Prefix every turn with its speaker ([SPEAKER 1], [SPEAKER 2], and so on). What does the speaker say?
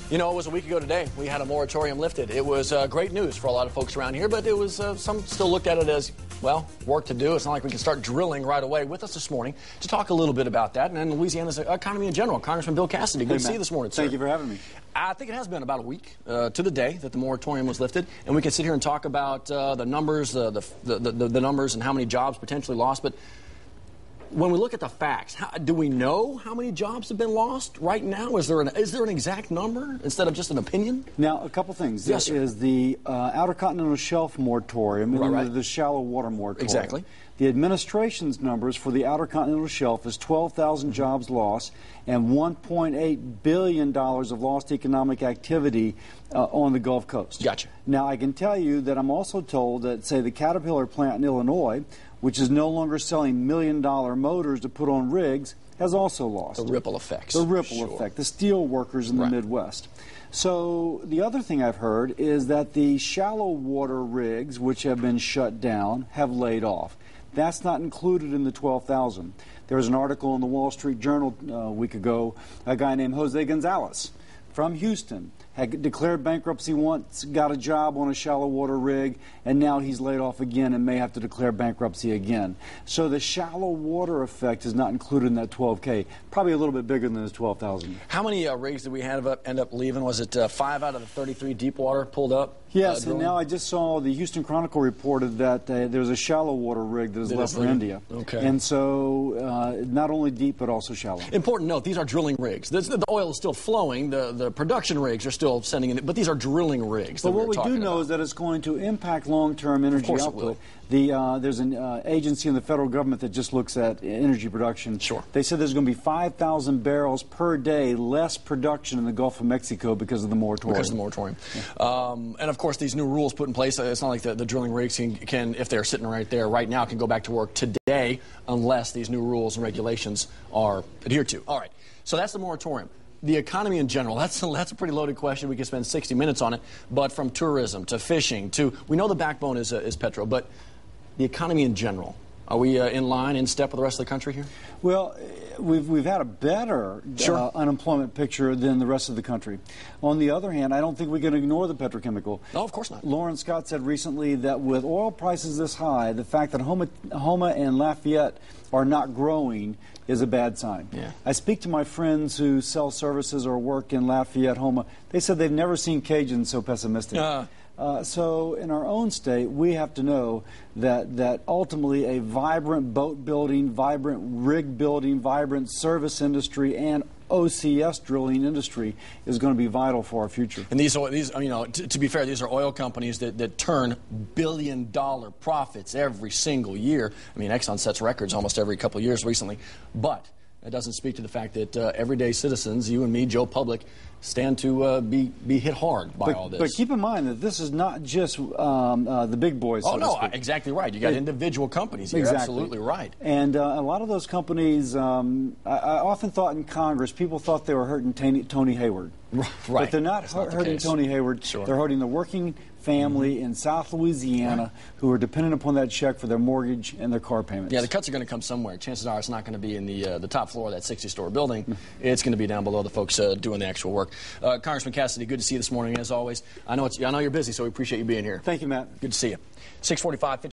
[SPEAKER 1] You know, it was a week ago today. We had a moratorium lifted. It was great news for a lot of folks around here, but it was some still looked at it as, well, work to do. It's not like we can start drilling right away. With us this morning to talk a little bit about that and Louisiana's economy in general, Congressman Bill Cassidy. Good to see you this morning, sir.
[SPEAKER 2] Thank you for having me.
[SPEAKER 1] I think it has been about a week to the day that the moratorium was lifted, and we can sit here and talk about the numbers, the numbers and how many jobs potentially lost, but when we look at the facts, do we know how many jobs have been lost right now? Is there an exact number instead of just an opinion?
[SPEAKER 2] Now, a couple things.
[SPEAKER 1] Yes,
[SPEAKER 2] there is the Outer Continental Shelf moratorium and the shallow water moratorium.
[SPEAKER 1] Exactly.
[SPEAKER 2] The administration's numbers for the Outer Continental Shelf is 12,000 jobs lost and $1.8 billion of lost economic activity on the Gulf Coast.
[SPEAKER 1] Gotcha.
[SPEAKER 2] Now, I can tell you that I'm also told that, say, the Caterpillar plant in Illinois, which is no longer selling million-dollar motors to put on rigs, has also lost.
[SPEAKER 1] The ripple effects.
[SPEAKER 2] The ripple effect. The steel workers in the Midwest. So the other thing I've heard is that the shallow water rigs, which have been shut down, have laid off. That's not included in the 12,000. There was an article in the Wall Street Journal a week ago, a guy named Jose Gonzalez from Houston had declared bankruptcy once, got a job on a shallow water rig, and now he's laid off again and may have to declare bankruptcy again. So the shallow water effect is not included in that 12K, probably a little bit bigger than the 12,000.
[SPEAKER 1] How many rigs did we end up leaving? Was it 5 out of the 33 deep water pulled up?
[SPEAKER 2] Yes, and now I just saw the Houston Chronicle reported that there's a shallow water rig that is left for India.
[SPEAKER 1] Okay.
[SPEAKER 2] And so not only deep but also shallow.
[SPEAKER 1] Important note, these are drilling rigs. The oil is still flowing. The production rigs are still sending in, but these are drilling rigs.
[SPEAKER 2] But what we do know is that it's going to impact long-term energy output. There's an agency in the federal government that just looks at energy production.
[SPEAKER 1] Sure.
[SPEAKER 2] They said there's going to be 5,000 barrels per day less production in the Gulf of Mexico because of the moratorium.
[SPEAKER 1] Because of the moratorium. And of course, these new rules put in place, it's not like the drilling rigs can, if they're sitting right there right now, can go back to work today unless these new rules and regulations are adhered to. All right. So that's the moratorium. The economy in general, that's a pretty loaded question. We could spend 60 minutes on it. But from tourism to fishing to, we know the backbone is petro, but the economy in general, are we in line, in step with the rest of the country here?
[SPEAKER 2] Well, we've had a better unemployment picture than the rest of the country. On the other hand, I don't think we can ignore the petrochemical.
[SPEAKER 1] No, of course not.
[SPEAKER 2] Lauren Scott said recently that with oil prices this high, the fact that Houma and Lafayette are not growing is a bad sign.
[SPEAKER 1] Yeah.
[SPEAKER 2] I speak to my friends who sell services or work in Lafayette, Houma. They said they've never seen Cajuns so pessimistic. So in our own state, we have to know that ultimately a vibrant boat building, vibrant rig building, vibrant service industry, and OCS drilling industry is going to be vital for our future.
[SPEAKER 1] And these you know, to be fair, these are oil companies that turn billion-dollar profits every single year. I mean, Exxon sets records almost every couple of years recently, but it doesn't speak to the fact that everyday citizens, you and me, Joe Public, stand to be hit hard by all this.
[SPEAKER 2] But keep in mind that this is not just the big boys.
[SPEAKER 1] Oh, no, exactly right. You got individual companies here.
[SPEAKER 2] Exactly.
[SPEAKER 1] Absolutely right.
[SPEAKER 2] And a lot of those companies, I often thought in Congress, people thought they were hurting Tony Heyward.
[SPEAKER 1] Right.
[SPEAKER 2] But they're not hurting Tony Heyward.
[SPEAKER 1] Sure.
[SPEAKER 2] They're hurting the working family in South Louisiana who are dependent upon that check for their mortgage and their car payments.
[SPEAKER 1] Yeah, the cuts are going to come somewhere. Chances are it's not going to be in the top floor of that 60-story building. It's going to be down below the folks doing the actual work. Congressman Cassidy, good to see you this morning as always. I know you're busy, so we appreciate you being here.
[SPEAKER 2] Thank you, Matt.
[SPEAKER 1] Good to see you. 6:45.